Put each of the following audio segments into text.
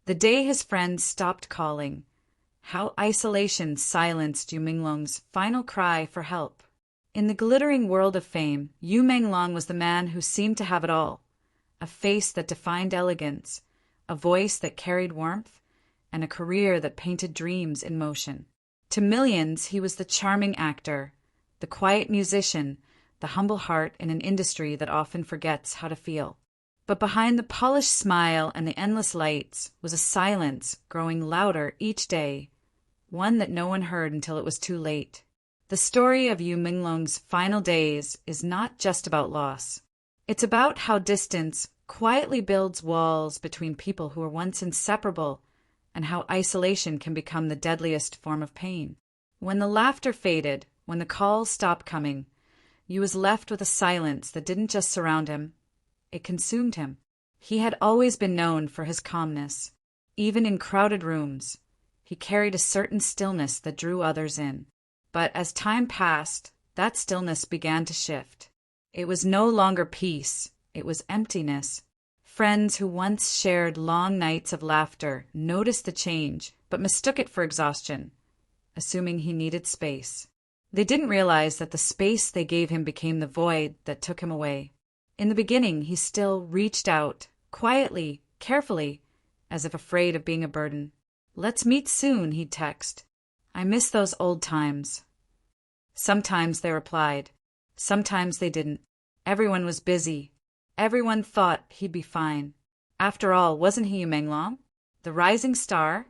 The day his friends stopped calling. How isolation silenced Yu Menglong's final cry for help. In the glittering world of fame, Yu Menglong was the man who seemed to have it all. A face that defined elegance, a voice that carried warmth, and a career that painted dreams in motion. To millions, he was the charming actor, the quiet musician, the humble heart in an industry that often forgets how to feel. But behind the polished smile and the endless lights was a silence growing louder each day, one that no one heard until it was too late. The story of Yu Menglong's final days is not just about loss. It's about how distance quietly builds walls between people who were once inseparable, and how isolation can become the deadliest form of pain. When the laughter faded, when the calls stopped coming, Yu was left with a silence that didn't just surround him, it consumed him. He had always been known for his calmness. Even in crowded rooms, he carried a certain stillness that drew others in. But as time passed, that stillness began to shift. It was no longer peace, it was emptiness. Friends who once shared long nights of laughter noticed the change, but mistook it for exhaustion, assuming he needed space. They didn't realize that the space they gave him became the void that took him away. In the beginning, he still reached out, quietly, carefully, as if afraid of being a burden. "Let's meet soon," he'd text. "I miss those old times." Sometimes they replied. Sometimes they didn't. Everyone was busy. Everyone thought he'd be fine. After all, wasn't he Yu Menglong? The rising star?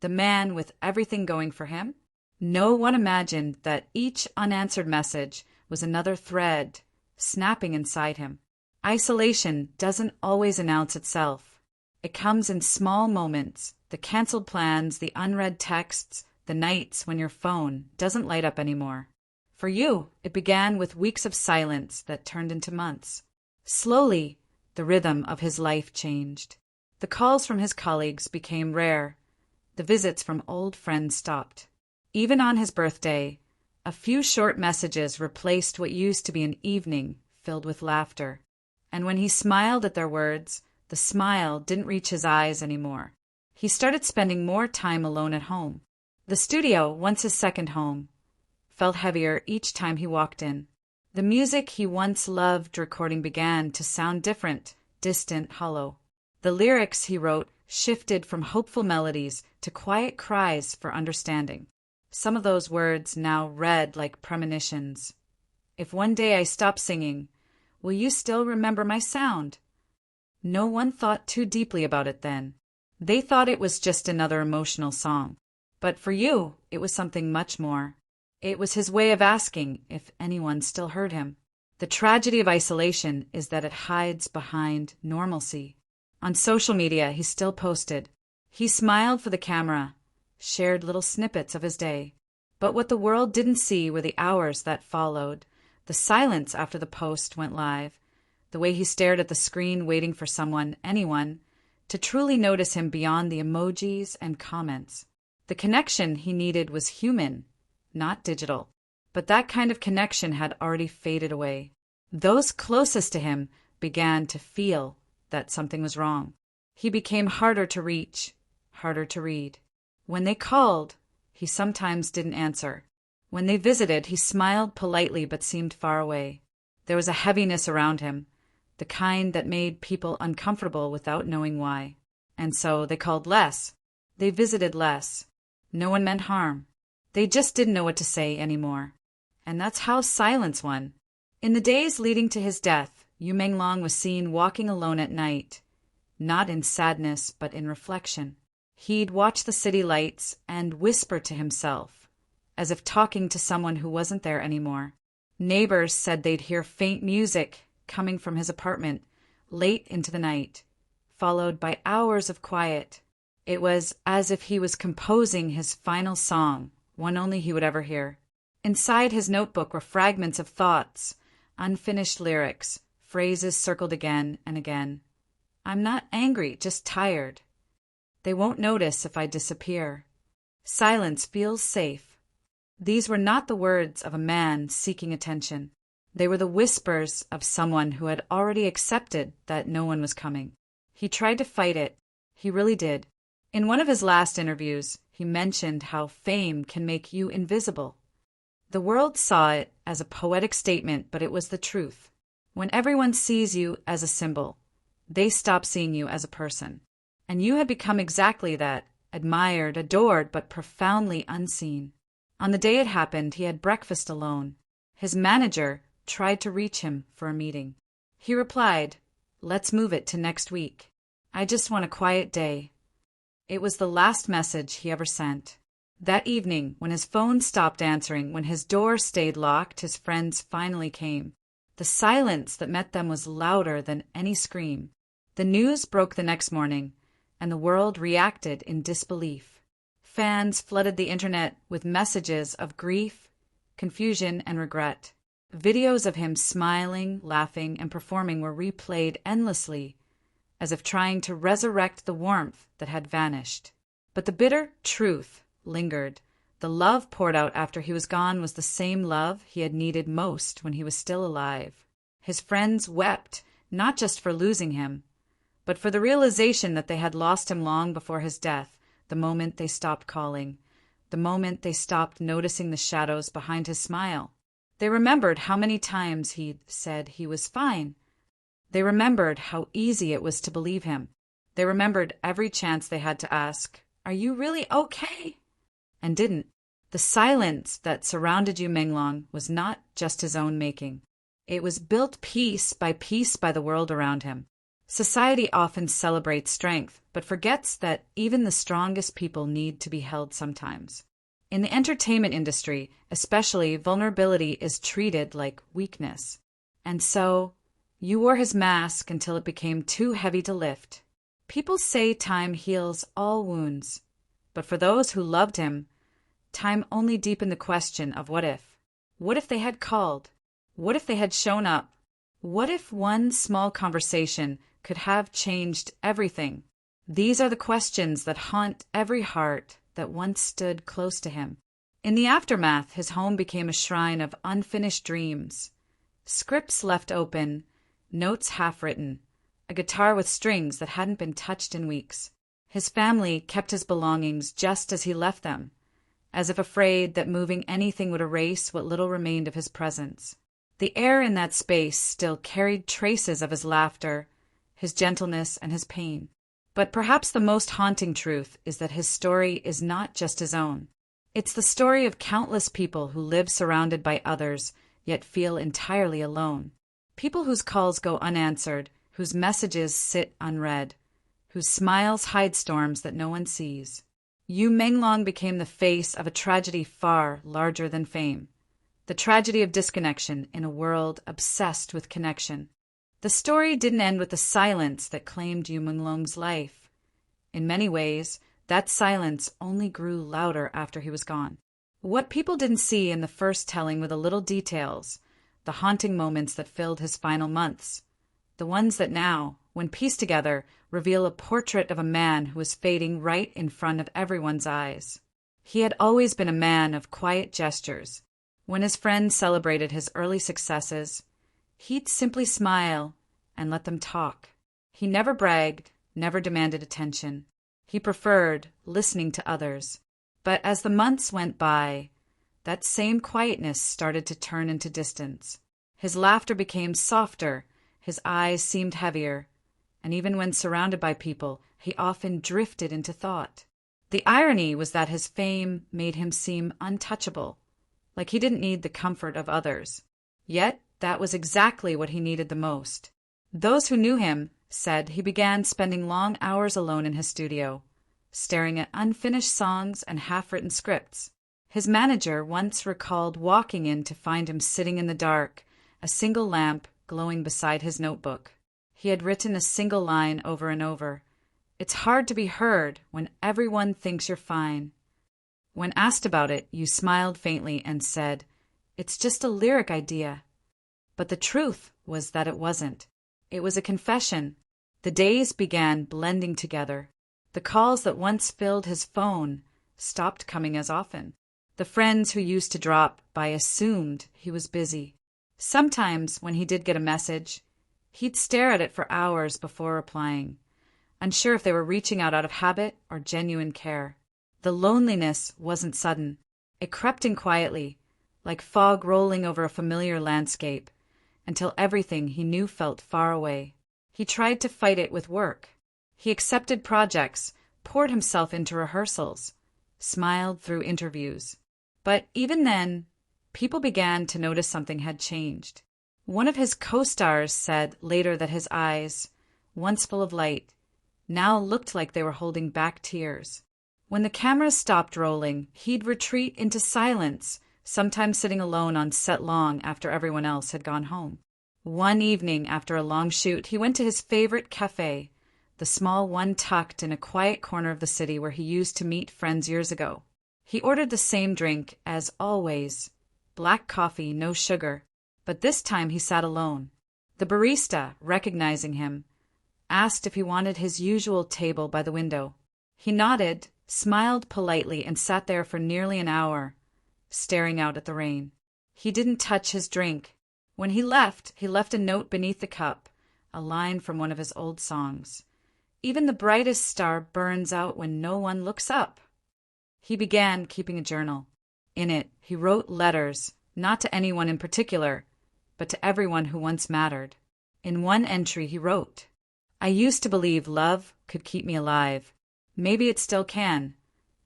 The man with everything going for him? No one imagined that each unanswered message was another thread snapping inside him. Isolation doesn't always announce itself. It comes in small moments, the canceled plans, the unread texts, the nights when your phone doesn't light up anymore. For you, it began with weeks of silence that turned into months. Slowly, the rhythm of his life changed. The calls from his colleagues became rare. The visits from old friends stopped. Even on his birthday, a few short messages replaced what used to be an evening filled with laughter. And when he smiled at their words, the smile didn't reach his eyes anymore. He started spending more time alone at home. The studio, once his second home, felt heavier each time he walked in. The music he once loved recording began to sound different, distant, hollow. The lyrics he wrote shifted from hopeful melodies to quiet cries for understanding. Some of those words now read like premonitions. "If one day I stop singing, will you still remember my sound?" No one thought too deeply about it then. They thought it was just another emotional song. But for you, it was something much more. It was his way of asking if anyone still heard him. The tragedy of isolation is that it hides behind normalcy. On social media, he still posted. He smiled for the camera, shared little snippets of his day. But what the world didn't see were the hours that followed, the silence after the post went live, the way he stared at the screen waiting for someone, anyone, to truly notice him beyond the emojis and comments. The connection he needed was human, not digital. But that kind of connection had already faded away. Those closest to him began to feel that something was wrong. He became harder to reach, harder to read. When they called, he sometimes didn't answer. When they visited, he smiled politely but seemed far away. There was a heaviness around him, the kind that made people uncomfortable without knowing why. And so they called less. They visited less. No one meant harm. They just didn't know what to say anymore. And that's how silence won. In the days leading to his death, Yu Menglong was seen walking alone at night, not in sadness but in reflection. He'd watch the city lights and whisper to himself, as if talking to someone who wasn't there anymore. Neighbors said they'd hear faint music coming from his apartment late into the night, followed by hours of quiet. It was as if he was composing his final song, one only he would ever hear. Inside his notebook were fragments of thoughts, unfinished lyrics, phrases circled again and again. "I'm not angry, just tired. They won't notice if I disappear. Silence feels safe." These were not the words of a man seeking attention. They were the whispers of someone who had already accepted that no one was coming. He tried to fight it. He really did. In one of his last interviews, he mentioned how fame can make you invisible. The world saw it as a poetic statement, but it was the truth. When everyone sees you as a symbol, they stop seeing you as a person. And you had become exactly that, admired, adored, but profoundly unseen. On the day it happened, he had breakfast alone. His manager tried to reach him for a meeting. He replied, "Let's move it to next week. I just want a quiet day." It was the last message he ever sent. That evening, when his phone stopped answering, when his door stayed locked, his friends finally came. The silence that met them was louder than any scream. The news broke the next morning, and the world reacted in disbelief. Fans flooded the internet with messages of grief, confusion, and regret. Videos of him smiling, laughing, and performing were replayed endlessly, as if trying to resurrect the warmth that had vanished. But the bitter truth lingered. The love poured out after he was gone was the same love he had needed most when he was still alive. His friends wept, not just for losing him, but for the realization that they had lost him long before his death, the moment they stopped calling, the moment they stopped noticing the shadows behind his smile. They remembered how many times he'd said he was fine. They remembered how easy it was to believe him. They remembered every chance they had to ask, "Are you really okay?" and didn't. The silence that surrounded Yu Menglong was not just his own making. It was built piece by the world around him. Society often celebrates strength, but forgets that even the strongest people need to be held sometimes. In the entertainment industry, especially, vulnerability is treated like weakness. And so, you wore his mask until it became too heavy to lift. People say time heals all wounds, but for those who loved him, time only deepened the question of what if. What if they had called? What if they had shown up? What if one small conversation could have changed everything? These are the questions that haunt every heart that once stood close to him. In the aftermath, his home became a shrine of unfinished dreams. Scripts left open, notes half-written, a guitar with strings that hadn't been touched in weeks. His family kept his belongings just as he left them, as if afraid that moving anything would erase what little remained of his presence. The air in that space still carried traces of his laughter, his gentleness, and his pain. But perhaps the most haunting truth is that his story is not just his own. It's the story of countless people who live surrounded by others, yet feel entirely alone. People whose calls go unanswered, whose messages sit unread, whose smiles hide storms that no one sees. Yu Menglong became the face of a tragedy far larger than fame. The tragedy of disconnection in a world obsessed with connection. The story didn't end with the silence that claimed Yu Menglong's life. In many ways, that silence only grew louder after he was gone. What people didn't see in the first telling were the little details, the haunting moments that filled his final months, the ones that now, when pieced together, reveal a portrait of a man who was fading right in front of everyone's eyes. He had always been a man of quiet gestures. When his friends celebrated his early successes, he'd simply smile and let them talk. He never bragged, never demanded attention. He preferred listening to others. But as the months went by, that same quietness started to turn into distance. His laughter became softer, his eyes seemed heavier, and even when surrounded by people, he often drifted into thought. The irony was that his fame made him seem untouchable, like he didn't need the comfort of others. Yet that was exactly what he needed the most. Those who knew him said he began spending long hours alone in his studio, staring at unfinished songs and half-written scripts. His manager once recalled walking in to find him sitting in the dark, a single lamp glowing beside his notebook. He had written a single line over and over. "It's hard to be heard when everyone thinks you're fine." When asked about it, you smiled faintly and said, "It's just a lyric idea." But the truth was that it wasn't. It was a confession. The days began blending together. The calls that once filled his phone stopped coming as often. The friends who used to drop by assumed he was busy. Sometimes, when he did get a message, he'd stare at it for hours before replying, unsure if they were reaching out of habit or genuine care. The loneliness wasn't sudden. It crept in quietly, like fog rolling over a familiar landscape, until everything he knew felt far away. He tried to fight it with work. He accepted projects, poured himself into rehearsals, smiled through interviews. But even then, people began to notice something had changed. One of his co-stars said later that his eyes, once full of light, now looked like they were holding back tears. When the cameras stopped rolling, he'd retreat into silence, sometimes sitting alone on set long after everyone else had gone home. One evening after a long shoot, he went to his favorite cafe, the small one tucked in a quiet corner of the city where he used to meet friends years ago. He ordered the same drink as always, black coffee, no sugar, but this time he sat alone. The barista, recognizing him, asked if he wanted his usual table by the window. He nodded, smiled politely, and sat there for nearly an hour, staring out at the rain. He didn't touch his drink. When he left a note beneath the cup, a line from one of his old songs. Even the brightest star burns out when no one looks up. He began keeping a journal. In it, he wrote letters, not to anyone in particular, but to everyone who once mattered. In one entry he wrote, "I used to believe love could keep me alive. Maybe it still can,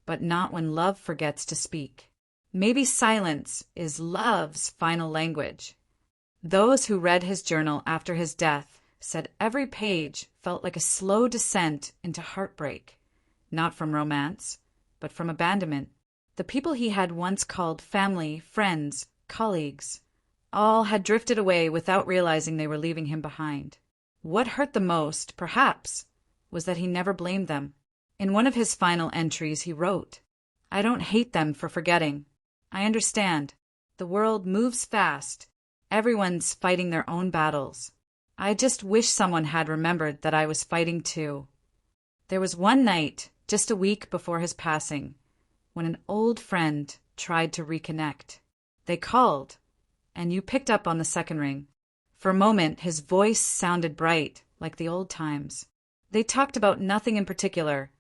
but not when love forgets to speak. Maybe silence is love's final language." Those who read his journal after his death said every page felt like a slow descent into heartbreak, not from romance, but from abandonment. The people he had once called family, friends, colleagues, all had drifted away without realizing they were leaving him behind. What hurt the most, perhaps, was that he never blamed them. In one of his final entries he wrote, "I don't hate them for forgetting. I understand. The world moves fast. Everyone's fighting their own battles. I just wish someone had remembered that I was fighting too." There was one night, just a week before his passing, when an old friend tried to reconnect. They called, and you picked up on the second ring. For a moment, his voice sounded bright, like the old times. They talked about nothing in particular,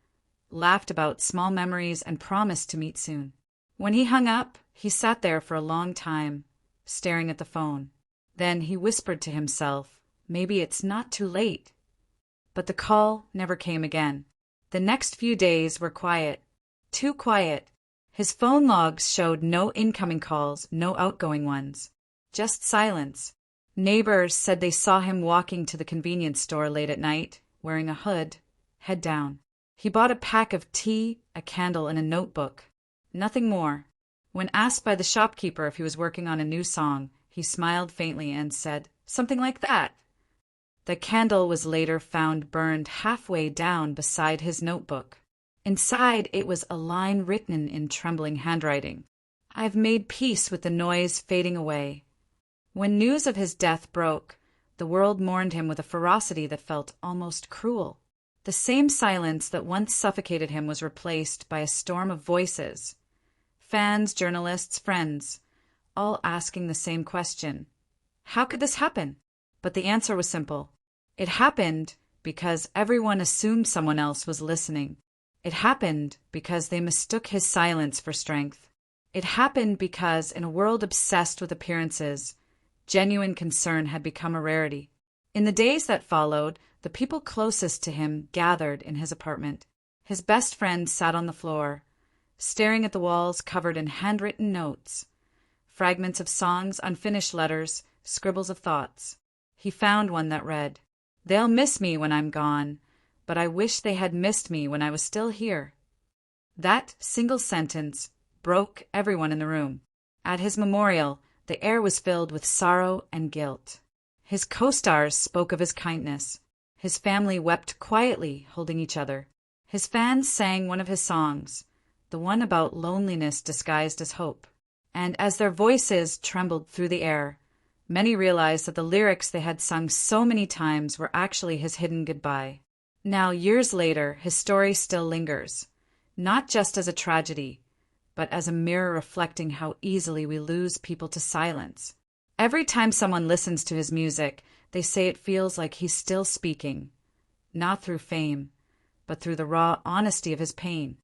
laughed about small memories, and promised to meet soon. When he hung up, he sat there for a long time, staring at the phone. Then he whispered to himself, maybe it's not too late. But the call never came again. The next few days were quiet. Too quiet. His phone logs showed no incoming calls, no outgoing ones. Just silence. Neighbors said they saw him walking to the convenience store late at night, wearing a hood, head down. He bought a pack of tea, a candle, and a notebook. Nothing more. When asked by the shopkeeper if he was working on a new song, he smiled faintly and said, "Something like that." The candle was later found burned halfway down beside his notebook. Inside it was a line written in trembling handwriting. "I've made peace with the noise fading away." When news of his death broke, the world mourned him with a ferocity that felt almost cruel. The same silence that once suffocated him was replaced by a storm of voices. Fans, journalists, friends, all asking the same question. How could this happen? But the answer was simple. It happened because everyone assumed someone else was listening. It happened because they mistook his silence for strength. It happened because, in a world obsessed with appearances, genuine concern had become a rarity. In the days that followed, the people closest to him gathered in his apartment. His best friend sat on the floor, staring at the walls covered in handwritten notes, fragments of songs, unfinished letters, scribbles of thoughts. He found one that read, "They'll miss me when I'm gone, but I wish they had missed me when I was still here." That single sentence broke everyone in the room. At his memorial, the air was filled with sorrow and guilt. His co-stars spoke of his kindness. His family wept quietly, holding each other. His fans sang one of his songs, the one about loneliness disguised as hope. And as their voices trembled through the air, many realized that the lyrics they had sung so many times were actually his hidden goodbye. Now, years later, his story still lingers, not just as a tragedy, but as a mirror reflecting how easily we lose people to silence. Every time someone listens to his music, they say it feels like he's still speaking, not through fame, but through the raw honesty of his pain.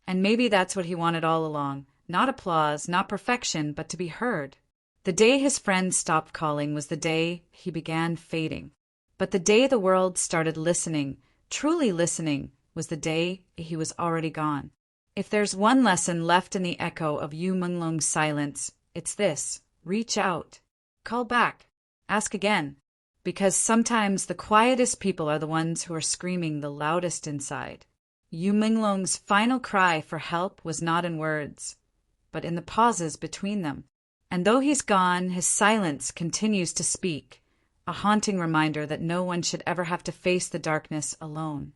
And maybe that's what he wanted all along. Not applause, not perfection, but to be heard. The day his friends stopped calling was the day he began fading. But the day the world started listening, truly listening, was the day he was already gone. If there's one lesson left in the echo of Yu Menglong's silence, it's this: reach out. Call back. Ask again. Because sometimes the quietest people are the ones who are screaming the loudest inside. Yu Menglong's final cry for help was not in words, but in the pauses between them. And though he's gone, his silence continues to speak, a haunting reminder that no one should ever have to face the darkness alone.